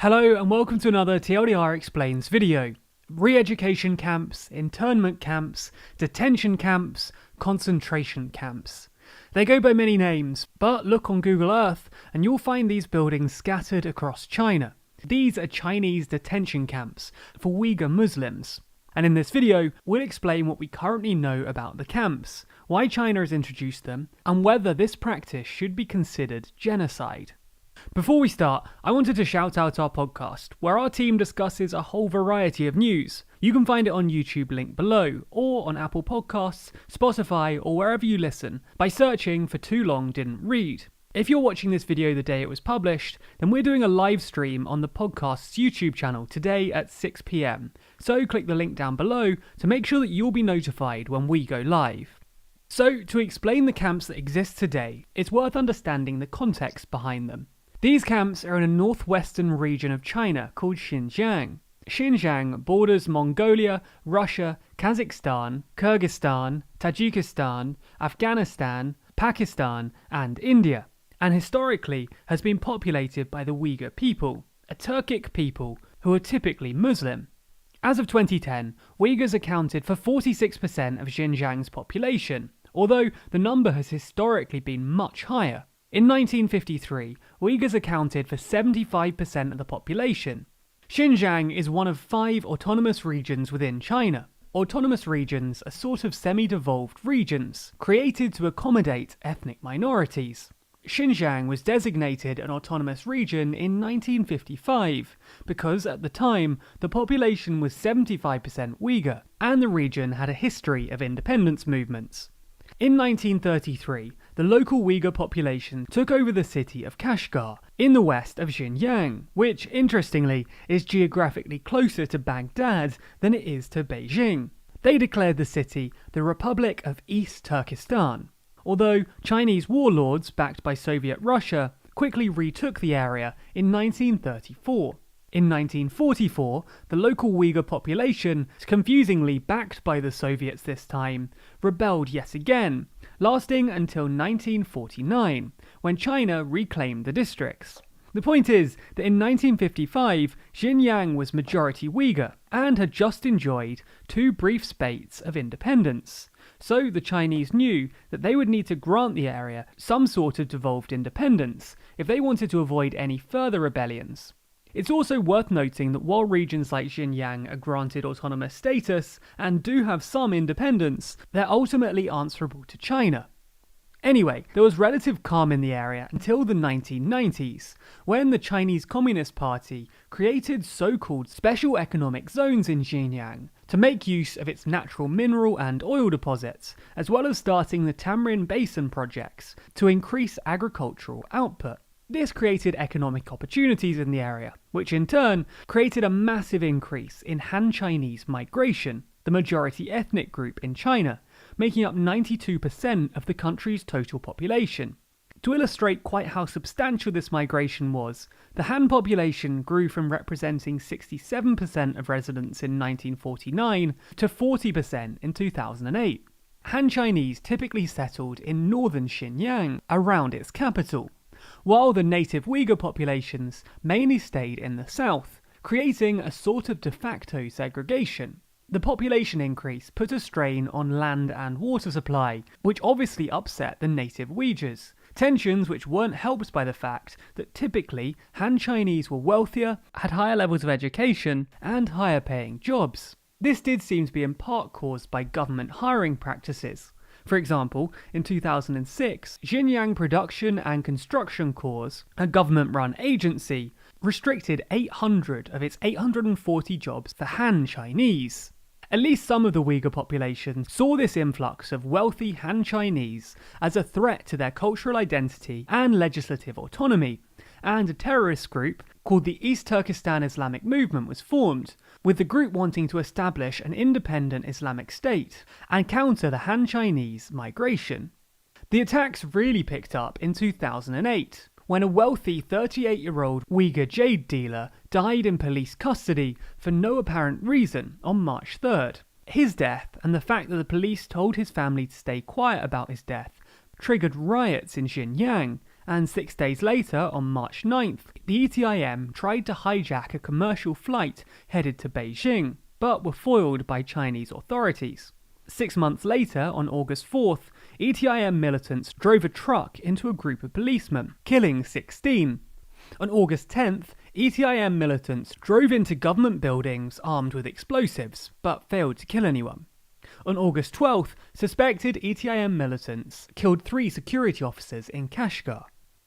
Hello and welcome to another TLDR Explains video. Re-education camps, internment camps, detention camps, concentration camps. They go by many names, but look on Google Earth and you'll find these buildings scattered across China. These are Chinese detention camps for Uyghur Muslims. And in this video, we'll explain what we currently know about the camps, why China has introduced them, and whether this practice should be considered genocide. Before we start, I wanted to shout out our podcast, where our team discusses a whole variety of news. You can find it on YouTube linked below, or on Apple Podcasts, Spotify, or wherever you listen, by searching for Too Long Didn't Read. If you're watching this video the day it was published, then we're doing a live stream on the podcast's YouTube channel today at 6 PM, so click the link down below to make sure that you'll be notified when we go live. So, to explain the camps that exist today, it's worth understanding the context behind them. These camps are in a northwestern region of China called Xinjiang. Xinjiang borders Mongolia, Russia, Kazakhstan, Kyrgyzstan, Tajikistan, Afghanistan, Pakistan, and India, and historically has been populated by the Uighur people, a Turkic people who are typically Muslim. As of 2010, Uyghurs accounted for 46% of Xinjiang's population, although the number has historically been much higher. In 1953, Uyghurs accounted for 75% of the population. Xinjiang is one of 5 autonomous regions within China. Autonomous regions are sort of semi-devolved regions, created to accommodate ethnic minorities. Xinjiang was designated an autonomous region in 1955 because at the time the population was 75% Uyghur and the region had a history of independence movements. In 1933, the local Uyghur population took over the city of Kashgar in the west of Xinjiang, which, interestingly, is geographically closer to Baghdad than it is to Beijing. They declared the city the Republic of East Turkestan, although Chinese warlords backed by Soviet Russia quickly retook the area in 1934. In 1944, the local Uyghur population, confusingly backed by the Soviets this time, rebelled yet again, lasting until 1949, when China reclaimed the districts. The point is that in 1955, Xinjiang was majority Uyghur and had just enjoyed 2 brief spates of independence. So the Chinese knew that they would need to grant the area some sort of devolved independence if they wanted to avoid any further rebellions. It's also worth noting that while regions like Xinjiang are granted autonomous status and do have some independence, they're ultimately answerable to China. Anyway, there was relative calm in the area until the 1990s, when the Chinese Communist Party created so-called special economic zones in Xinjiang to make use of its natural mineral and oil deposits, as well as starting the Tamrin Basin projects to increase agricultural output. This created economic opportunities in the area, which in turn created a massive increase in Han Chinese migration, the majority ethnic group in China, making up 92% of the country's total population. To illustrate quite how substantial this migration was, the Han population grew from representing 67% of residents in 1949 to 40% in 2008. Han Chinese typically settled in northern Xinjiang, around its capital, while the native Uyghur populations mainly stayed in the south, creating a sort of de facto segregation. The population increase put a strain on land and water supply, which obviously upset the native Uyghurs, tensions which weren't helped by the fact that typically Han Chinese were wealthier, had higher levels of education, and higher paying jobs. This did seem to be in part caused by government hiring practices. For example, in 2006, Xinjiang Production and Construction Corps, a government-run agency, restricted 800 of its 840 jobs for Han Chinese. At least some of the Uyghur population saw this influx of wealthy Han Chinese as a threat to their cultural identity and legislative autonomy, and a terrorist group called the East Turkestan Islamic Movement was formed, with the group wanting to establish an independent Islamic state and counter the Han Chinese migration. The attacks really picked up in 2008, when a wealthy 38-year-old Uyghur jade dealer died in police custody for no apparent reason on March 3rd. His death, and the fact that the police told his family to stay quiet about his death, triggered riots in Xinjiang, And 6 days later, on March 9th, the ETIM tried to hijack a commercial flight headed to Beijing, but were foiled by Chinese authorities. 6 months later, on August 4th, ETIM militants drove a truck into a group of policemen, killing 16. On August 10th, ETIM militants drove into government buildings armed with explosives, but failed to kill anyone. On August 12th, suspected ETIM militants killed 3 security officers in Kashgar.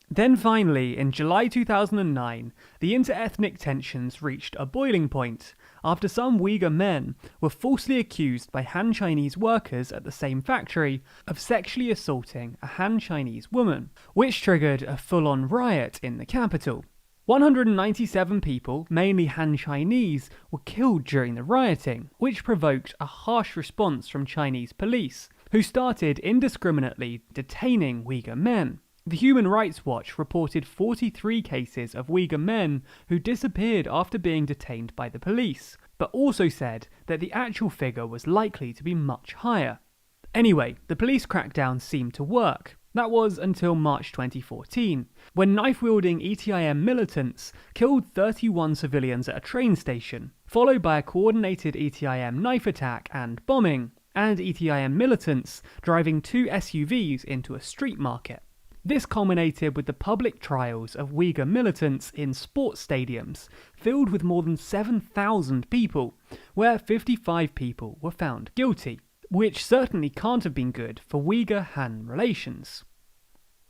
Then finally, in July 2009, the inter-ethnic tensions reached a boiling point after some Uyghur men were falsely accused by Han Chinese workers at the same factory of sexually assaulting a Han Chinese woman, which triggered a full-on riot in the capital. 197 people, mainly Han Chinese, were killed during the rioting, which provoked a harsh response from Chinese police, who started indiscriminately detaining Uyghur men. The Human Rights Watch reported 43 cases of Uyghur men who disappeared after being detained by the police, but also said that the actual figure was likely to be much higher. Anyway, the police crackdown seemed to work. That was until March 2014, when knife-wielding ETIM militants killed 31 civilians at a train station, followed by a coordinated ETIM knife attack and bombing, and ETIM militants driving 2 SUVs into a street market. This culminated with the public trials of Uyghur militants in sports stadiums, filled with more than 7,000 people, where 55 people were found guilty, which certainly can't have been good for Uyghur-Han relations.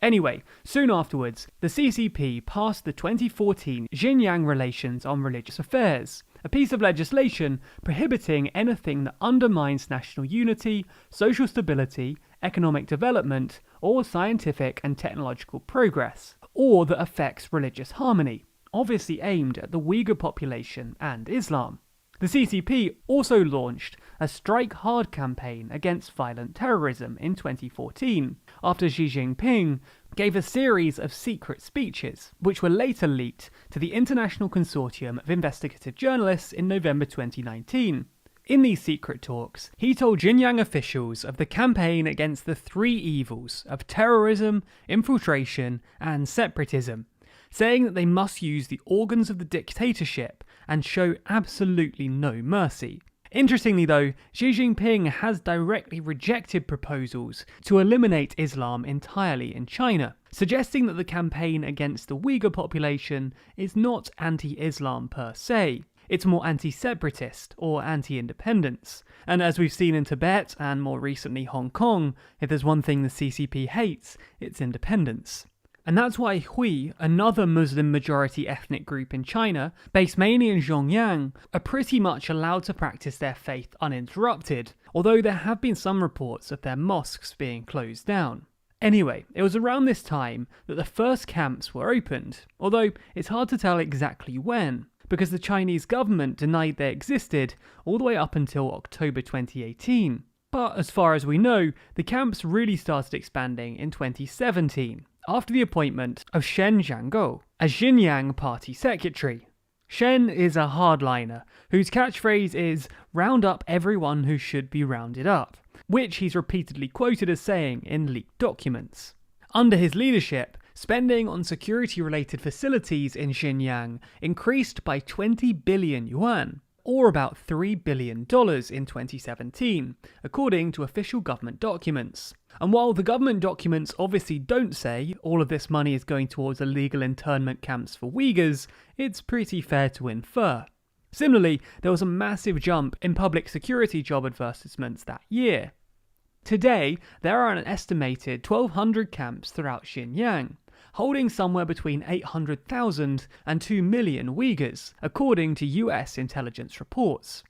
Anyway, soon afterwards, the CCP passed the 2014 Xinjiang Relations on Religious Affairs, a piece of legislation prohibiting anything that undermines national unity, social stability, economic development, or scientific and technological progress, or that affects religious harmony, obviously aimed at the Uyghur population and Islam. The CCP also launched a Strike Hard campaign against violent terrorism in 2014, after Xi Jinping gave a series of secret speeches, which were later leaked to the International Consortium of Investigative Journalists in November 2019. In these secret talks, he told Xinjiang officials of the campaign against the 3 evils of terrorism, infiltration, and separatism, saying that they must use the organs of the dictatorship and show absolutely no mercy. Interestingly though, Xi Jinping has directly rejected proposals to eliminate Islam entirely in China, suggesting that the campaign against the Uyghur population is not anti-Islam per se. It's more anti-separatist or anti-independence. And as we've seen in Tibet and more recently Hong Kong, if there's one thing the CCP hates, it's independence. And that's why Hui, another Muslim-majority ethnic group in China, based mainly in Xinjiang, are pretty much allowed to practice their faith uninterrupted, although there have been some reports of their mosques being closed down. Anyway, it was around this time that the first camps were opened, although it's hard to tell exactly when, because the Chinese government denied they existed all the way up until October 2018. But as far as we know, the camps really started expanding in 2017. After the appointment of Shen Jianguo as Xinjiang Party Secretary. Shen is a hardliner whose catchphrase is "round up everyone who should be rounded up," which he's repeatedly quoted as saying in leaked documents. Under his leadership, spending on security-related facilities in Xinjiang increased by 20 billion yuan, or about $3 billion in 2017, according to official government documents. And while the government documents obviously don't say all of this money is going towards illegal internment camps for Uyghurs, it's pretty fair to infer. Similarly, there was a massive jump in public security job advertisements that year. Today, there are an estimated 1,200 camps throughout Xinjiang, holding somewhere between 800,000 and 2 million Uyghurs, according to US intelligence reports.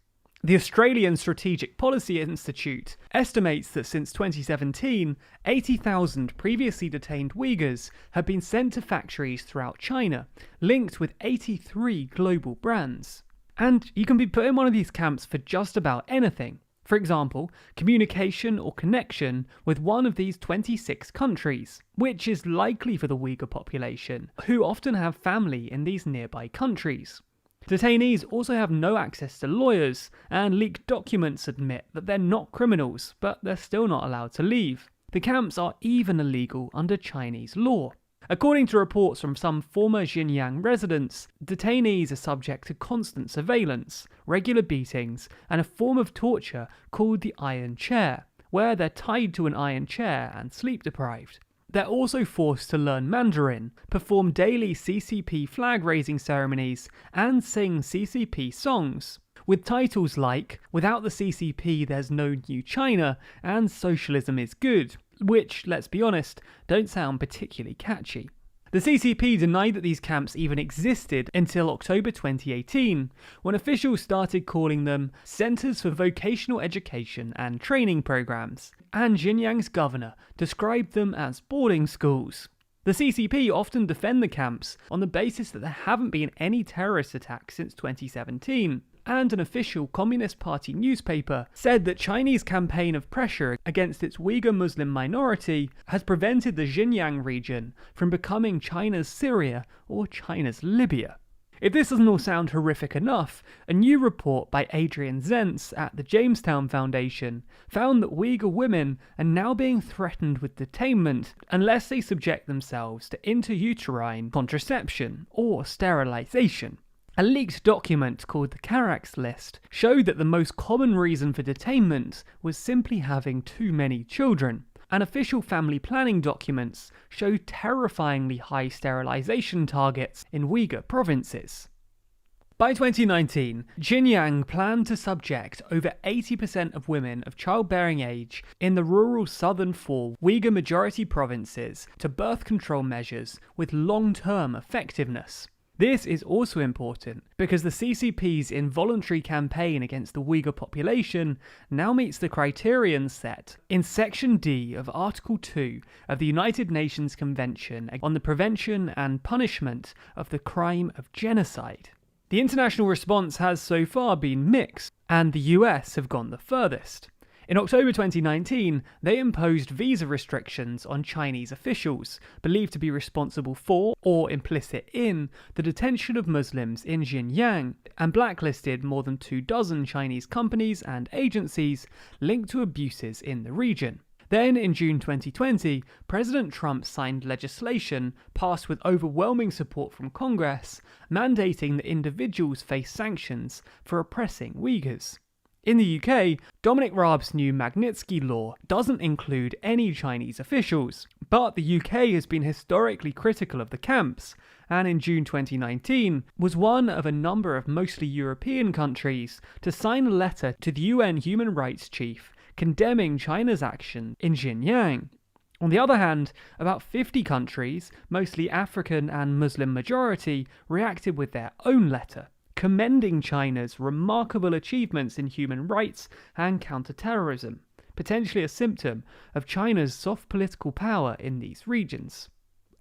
The Australian Strategic Policy Institute estimates that since 2017, 80,000 previously detained Uyghurs have been sent to factories throughout China, linked with 83 global brands. And you can be put in one of these camps for just about anything. For example, communication or connection with one of these 26 countries, which is likely for the Uyghur population, who often have family in these nearby countries. Detainees also have no access to lawyers, and leaked documents admit that they're not criminals, but they're still not allowed to leave. The camps are even illegal under Chinese law. According to reports from some former Xinjiang residents, detainees are subject to constant surveillance, regular beatings, and a form of torture called the iron chair, where they're tied to an iron chair and sleep deprived. They're also forced to learn Mandarin, perform daily CCP flag-raising ceremonies, and sing CCP songs, with titles like "Without the CCP there's no new China" and "Socialism is good," which, let's be honest, don't sound particularly catchy. The CCP denied that these camps even existed until October 2018, when officials started calling them Centres for Vocational Education and Training Programs, and Xinjiang's governor described them as boarding schools. The CCP often defend the camps on the basis that there haven't been any terrorist attacks since 2017, and an official Communist Party newspaper said that Chinese campaign of pressure against its Uyghur Muslim minority has prevented the Xinjiang region from becoming China's Syria or China's Libya. If this doesn't all sound horrific enough, a new report by Adrian Zentz at the Jamestown Foundation found that Uyghur women are now being threatened with detainment unless they subject themselves to intrauterine contraception or sterilization. A leaked document called the Carax List showed that the most common reason for detainment was simply having too many children, and official family planning documents show terrifyingly high sterilization targets in Uyghur provinces. By 2019, Xinjiang planned to subject over 80% of women of childbearing age in the rural southern four Uyghur majority provinces to birth control measures with long-term effectiveness. This is also important because the CCP's involuntary campaign against the Uyghur population now meets the criterion set in Section D of Article 2 of the United Nations Convention on the Prevention and Punishment of the Crime of Genocide. The international response has so far been mixed, and the US have gone the furthest. In October 2019, they imposed visa restrictions on Chinese officials, believed to be responsible for, or implicit in, the detention of Muslims in Xinjiang, and blacklisted more than 24 Chinese companies and agencies linked to abuses in the region. Then, in June 2020, President Trump signed legislation, passed with overwhelming support from Congress, mandating that individuals face sanctions for oppressing Uyghurs. In the UK, Dominic Raab's new Magnitsky Law doesn't include any Chinese officials, but the UK has been historically critical of the camps, and in June 2019 was one of a number of mostly European countries to sign a letter to the UN Human Rights Chief condemning China's action in Xinjiang. On the other hand, about 50 countries, mostly African and Muslim majority, reacted with their own letter, commending China's remarkable achievements in human rights and counter-terrorism, potentially a symptom of China's soft political power in these regions.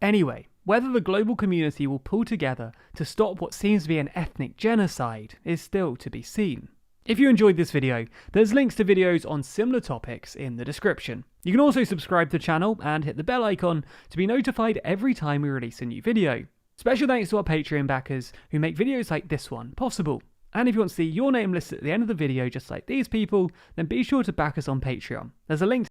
Anyway, whether the global community will pull together to stop what seems to be an ethnic genocide is still to be seen. If you enjoyed this video, there's links to videos on similar topics in the description. You can also subscribe to the channel and hit the bell icon to be notified every time we release a new video. Special thanks to our Patreon backers who make videos like this one possible. And if you want to see your name listed at the end of the video just like these people, then be sure to back us on Patreon. There's a link